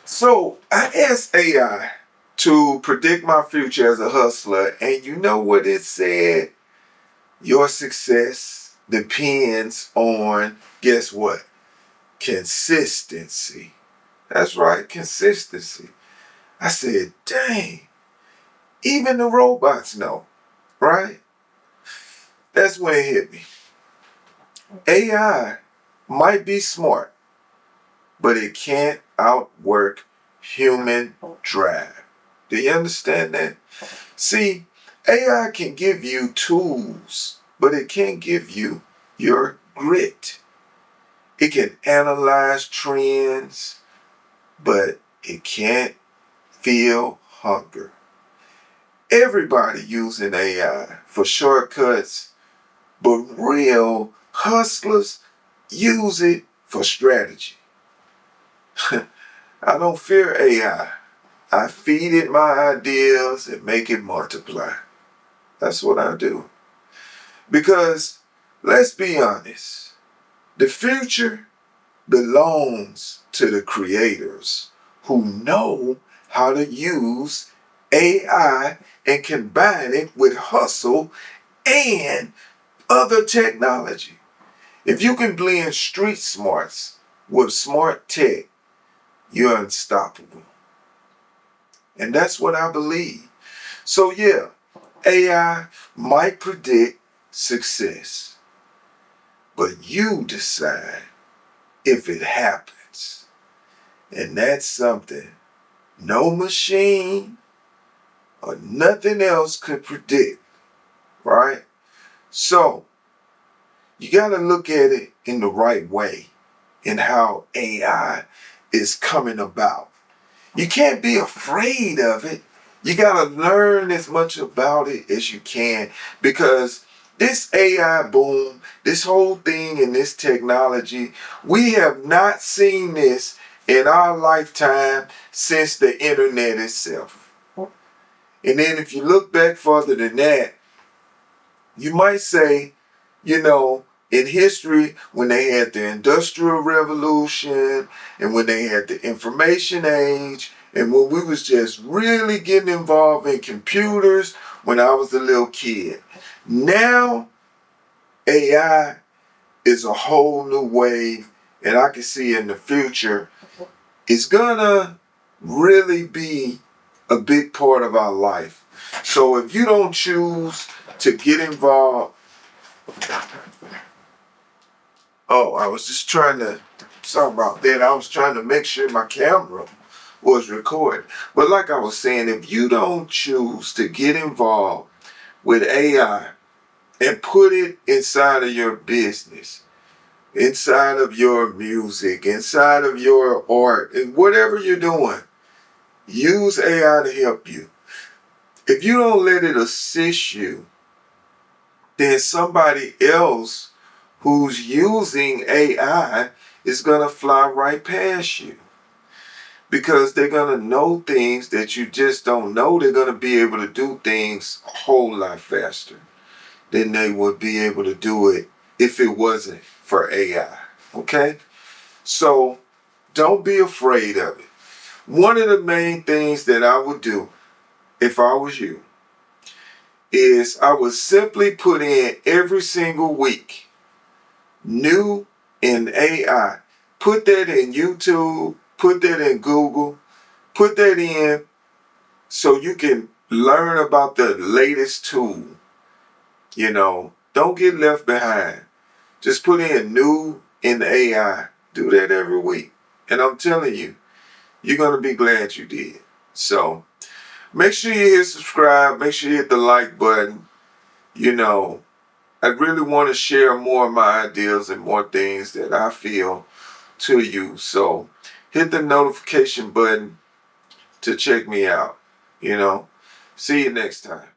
So I asked AI to predict my future as a hustler, and you know what it said? Your success depends on, guess what? Consistency. That's right, consistency. I said, dang, even the robots know, right? That's when it hit me. AI might be smart, but it can't outwork human drive. Do you understand that? See, AI can give you tools, but it can't give you your grit. It can analyze trends, but it can't feel hunger. Everybody using AI for shortcuts, but real hustlers use it for strategy. I don't fear AI. I feed it my ideas and make it multiply. That's what I do. Because let's be honest, the future belongs to the creators who know how to use AI and combine it with hustle and other technology. If you can blend street smarts with smart tech, you're unstoppable. And that's what I believe. So yeah, AI might predict success, but you decide if it happens. And that's something no machine or nothing else could predict, right? So you got to look at it in the right way in how AI is coming about. You can't be afraid of it. You got to learn as much about it as you can, because this AI boom, this whole thing and this technology, we have not seen this in our lifetime since the internet itself. And then if you look back further than that, you might say, in history, when they had the Industrial Revolution and when they had the Information Age, and when we was just really getting involved in computers when I was a little kid. Now, AI is a whole new wave, and I can see in the future, it's gonna really be a big part of our life. So if you don't choose to get involved, I was just sorry about that. I was trying to make sure my camera was recording. But like I was saying, if you don't choose to get involved with AI and put it inside of your business, inside of your music, inside of your art, and whatever you're doing, use AI to help you. If you don't let it assist you, then somebody else who's using AI is going to fly right past you, because they're going to know things that you just don't know. They're going to be able to do things a whole lot faster than they would be able to do it if it wasn't for AI. Okay? So don't be afraid of it. One of the main things that I would do if I was you is I would simply put in every single week new in AI. Put that in YouTube, put that in Google, put that in so you can learn about the latest tool. Don't get left behind. Just put in new in AI. Do that every week. And I'm telling you, you're going to be glad you did. So make sure you hit subscribe. Make sure you hit the like button. I really want to share more of my ideas and more things that I feel to you. So hit the notification button to check me out. See you next time.